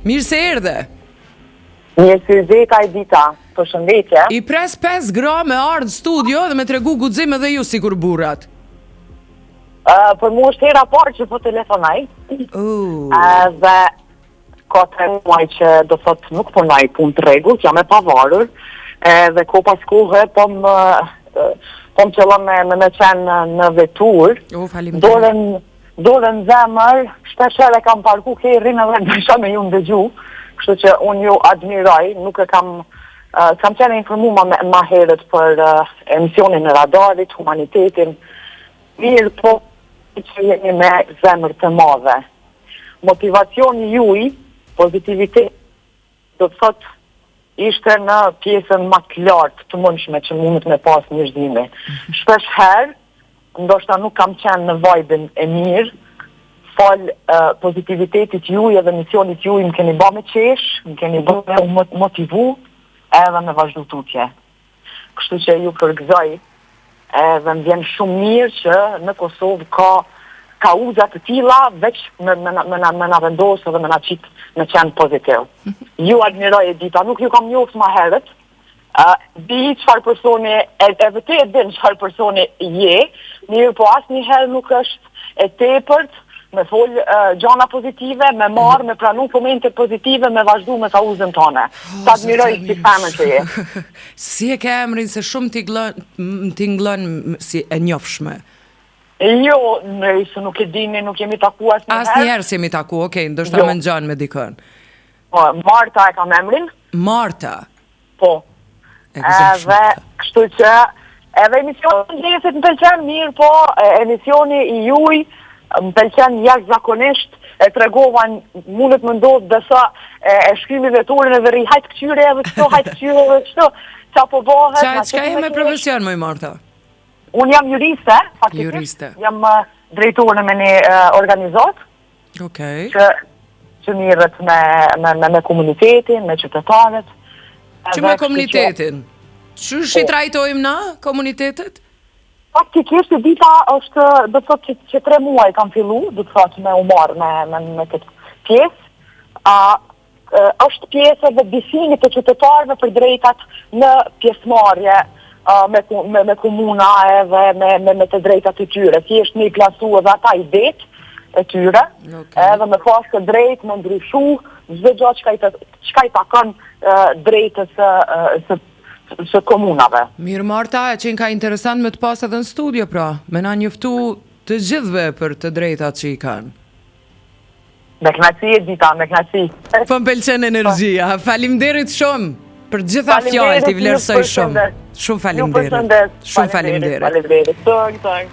Mirë se erdhe. Mirë se Zeta Edita, përshëndetje. I pres 5 gra me ardhë studio dhe me tregu guxim edhe ju sikur burrat. Për mu është hera parë që po telefonaj. Dhe ka 3 muaj që do thot nuk punoj punë të rregullt, jam e pavarur. Dhe ko pas kohë po më qëllon me qenë në vetur. Dorën zemër, shpesher e kam parku kerrin edhe dësha me ju ndëgju. Kështu që unë ju admiroj, nuk e kam qenë informuma ma herët për emisionin në radarit, humanitetin. Mirë po që jeni me zemër të madhe. Motivacioni juj, pozitivitet, do të thot, ishte në pjesën ma të lartë të mundshme që mundet me pas njërzime. Shpesh herë, ndoshta nuk kam qenë në vajbin e mirë, fal pozitivitetit juj edhe misionit juj më keni ba me qesh, më keni ba me motivu edhe me vazhdu tutje. Kështu që ju përgëzoj edhe më vjen shumë mirë që në Kosovë ka uzat të tilla veç me na vendosë edhe me na qitë në qenë pozitiv. Ju admiroj Edita, nuk ju kam njoftë ma herët, di çfarë personi, e vërtet din çfarë personi je, mirë po asnjëherë nuk është e tepërt me fol gjana pozitive, me marrë, me pranu momente pozitive, me vazhdu me ka uzën tone. Ta admiroj si femër që je. Si e ke emrin se shumë t'i nglën si e njofshme? Jo, nëse nuk e dini, nuk jemi taku asnjëherë. Asnjëherë s'jemi taku, okej, ndoshta më ngjan me dikën. Po, Marta e kam emrin. Marta. Po. Edhe kështu që edhe emisioni ndjeset më pëlqen mirë, po emisioni i juj më pëlqen jashtëzakonisht, e tregova mundet më ndodh desa e shkrimi vetorin edhe rri hajt këqyre edhe kështu, hajt këqyre edhe kështu, qa po bëhet. Çka je me profesion, moj Marta? Unë jam juriste, faktikisht. Jam drejtore me një organizat. Okej. Që mirët me komunitetin, me qytetarët. Që me komunitetin? Qysh i trajtojmë na, komunitetet? Faktikisht, Edita është, do të thotë që 3 muaj kam fillu, do të thotë me umar me këtë pjesë. Është pjesë dhe bisimit të qytetarëve për drejtat në pjesëmarrje me komuna edhe me të drejtat të tyre. Thjesht një plasu edhe ata i det e tyre, edhe me pas të drejt, me ndryshu, çdo gjë çka i takon drejtës së komunave. Mirë Marta, e qenë ka interesant me të pas edhe në studio pra, me na njoftu të gjithve për të drejtat që i kanë. Me knaci Edita, me knaci. Po më pëlqen energjia, faleminderit shumë për gjitha fjalët, i vlerësoj shumë. Shumë faleminderit. Faleminderit.